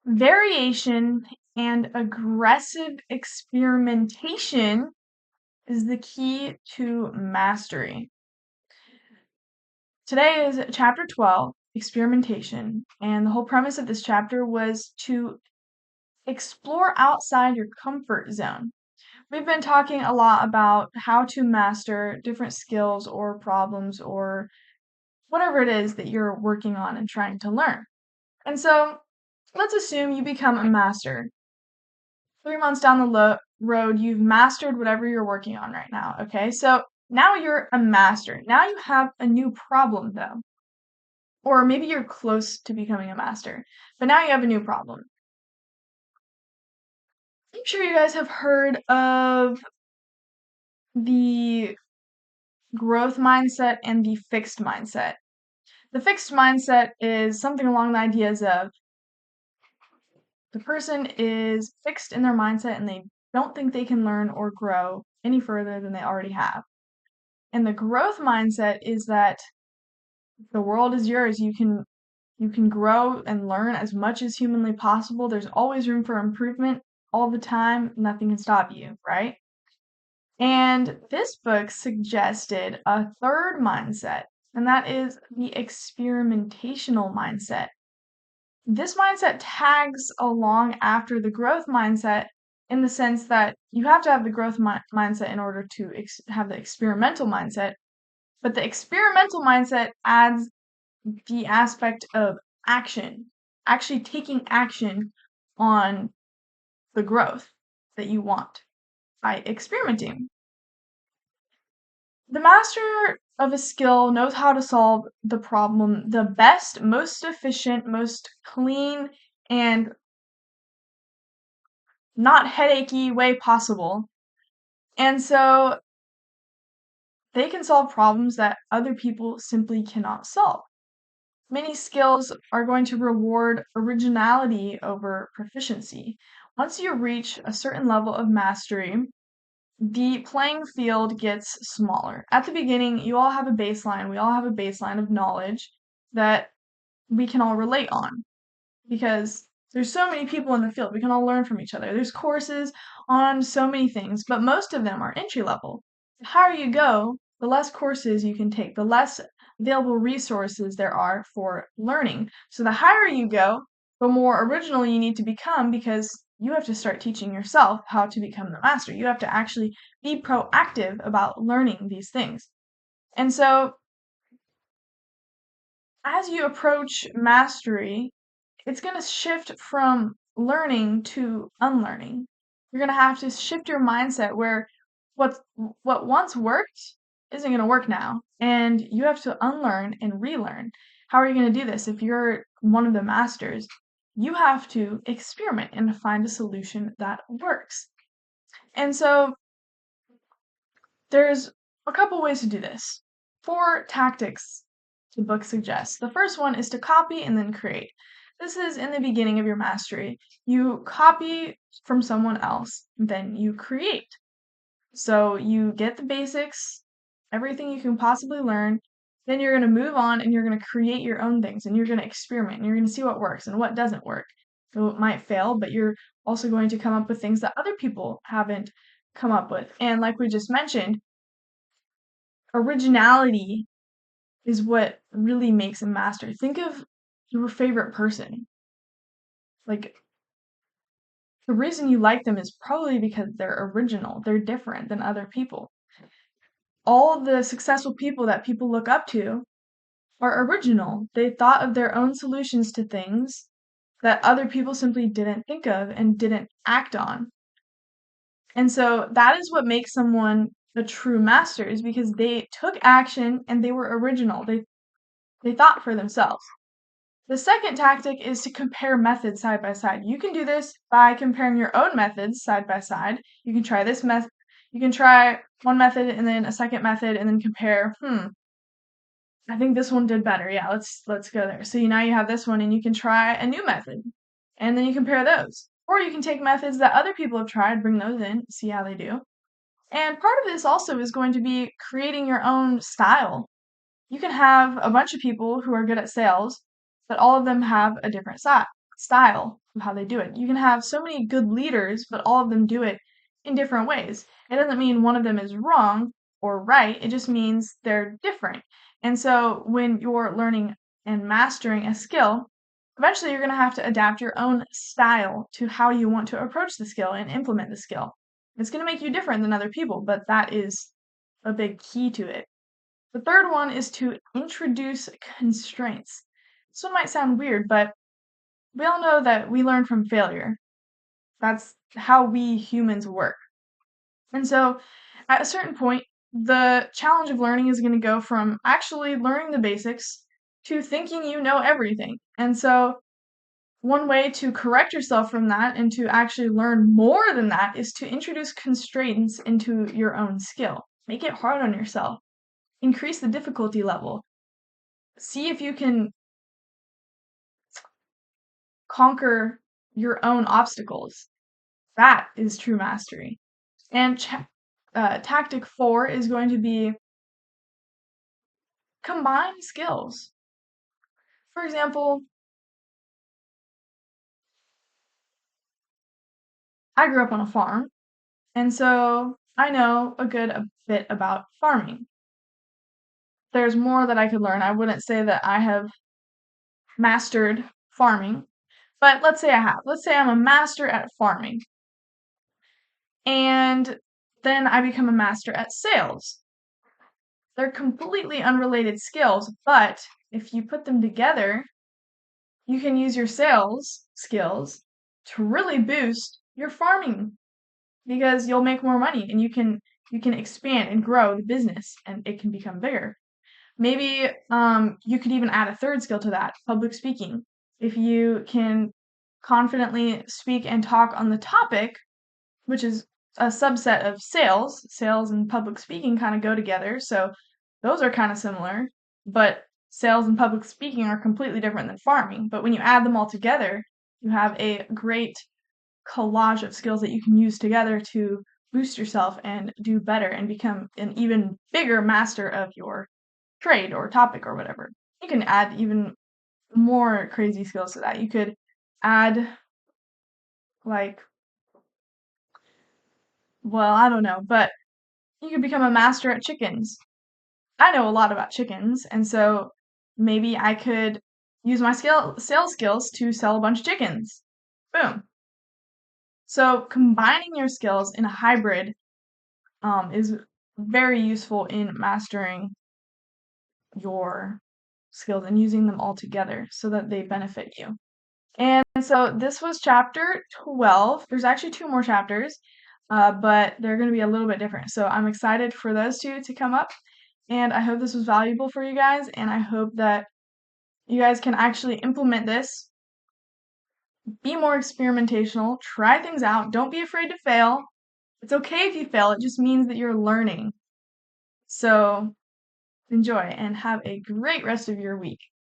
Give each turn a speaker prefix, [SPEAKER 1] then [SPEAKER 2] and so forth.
[SPEAKER 1] Variation and aggressive experimentation is the key to mastery. Today is chapter 12, Experimentation, and the whole premise of this chapter was to explore outside your comfort zone. We've been talking a lot about how to master different skills or problems or whatever it is that you're working on and trying to learn. And so let's assume you become a master. 3 months down the road, you've mastered whatever you're working on right now. Okay, so now you're a master. Now you have a new problem, though. Or maybe you're close to becoming a master, but now you have a new problem. I'm sure you guys have heard of the growth mindset and the fixed mindset. The fixed mindset is something along the ideas of the person is fixed in their mindset and they don't think they can learn or grow any further than they already have. And the growth mindset is that the world is yours. You can grow and learn as much as humanly possible. There's always room for improvement all the time. Nothing can stop you, right? And this book suggested a third mindset, and that is the experimentational mindset. This mindset tags along after the growth mindset in the sense that you have to have the growth mindset in order to have the experimental mindset, but the experimental mindset adds the aspect of action, actually taking action on the growth that you want by experimenting. The master of a skill knows how to solve the problem the best, most efficient, most clean, and not headachy way possible. And so they can solve problems that other people simply cannot solve. Many skills are going to reward originality over proficiency. Once you reach a certain level of mastery, the playing field gets smaller. At the beginning, you all have a baseline. We all have a baseline of knowledge that we can all relate on because there's so many people in the field. We can all learn from each other. There's courses on so many things, but most of them are entry level. The higher you go, the less courses you can take, the less available resources there are for learning. So the higher you go, the more original you need to become because you have to start teaching yourself how to become the master. You have to actually be proactive about learning these things. And so as you approach mastery, it's going to shift from learning to unlearning. You're going to have to shift your mindset where what what once worked isn't going to work now, and you have to unlearn and relearn. How are you going to do this? If you're one of the masters, you have to experiment and find a solution that works. And so there's a couple ways to do this. 4 tactics the book suggests. The first one is to copy and then create. This is in the beginning of your mastery. You copy from someone else, then you create. So you get the basics, everything you can possibly learn, then you're going to move on and you're going to create your own things and you're going to experiment and you're going to see what works and what doesn't work. So it might fail, but you're also going to come up with things that other people haven't come up with. And like we just mentioned, originality is what really makes a master. Think of your favorite person. Like, the reason you like them is probably because they're original, they're different than other people. All the successful people that people look up to are original. They thought of their own solutions to things that other people simply didn't think of and didn't act on. And so that is what makes someone a true master is because they took action and they were original. They thought for themselves. The second tactic is to compare methods side by side. You can do this by comparing your own methods side by side. You can try this method. You can try one method and then a second method and then compare, I think this one did better. Yeah, let's go there. So now you have this one and you can try a new method and then you compare those. Or you can take methods that other people have tried, bring those in, see how they do. And part of this also is going to be creating your own style. You can have a bunch of people who are good at sales, but all of them have a different style. of how they do it. You can have so many good leaders, but all of them do it in different ways. It doesn't mean one of them is wrong or right, it just means they're different. And so when you're learning and mastering a skill, eventually you're going to have to adapt your own style to how you want to approach the skill and implement the skill. It's going to make you different than other people, but that is a big key to it. The third one is to introduce constraints. This one might sound weird, but we all know that we learn from failure. That's how we humans work. And so at a certain point, the challenge of learning is going to go from actually learning the basics to thinking you know everything. And so one way to correct yourself from that and to actually learn more than that is to introduce constraints into your own skill. Make it hard on yourself. Increase the difficulty level. See if you can conquer your own obstacles. That is true mastery. And tactic 4 is going to be combine skills. For example, I grew up on a farm, and so I know a bit about farming. There's more that I could learn. I wouldn't say that I have mastered farming, but let's say I have. Let's say I'm a master at farming, and then I become a master at sales. They're completely unrelated skills, but if you put them together, you can use your sales skills to really boost your farming because you'll make more money and you can expand and grow the business and it can become bigger. Maybe you could even add a third skill to that, public speaking. If you can confidently speak and talk on the topic, which is a subset of sales and public speaking kind of go together. So those are kind of similar, but sales and public speaking are completely different than farming. But when you add them all together, you have a great collage of skills that you can use together to boost yourself and do better and become an even bigger master of your trade or topic or whatever. You can add even more crazy skills to that. You could add, like, well, I don't know, but you could become a master at chickens. I know a lot about chickens, and so maybe I could use my sales skills to sell a bunch of chickens. Boom. So combining your skills in a hybrid is very useful in mastering your skills and using them all together so that they benefit you. And so this was chapter 12. There's actually two more chapters, but they're going to be a little bit different. So I'm excited for those two to come up. And I hope this was valuable for you guys. And I hope that you guys can actually implement this. Be more experimentational. Try things out. Don't be afraid to fail. It's okay if you fail. It just means that you're learning. So enjoy and have a great rest of your week.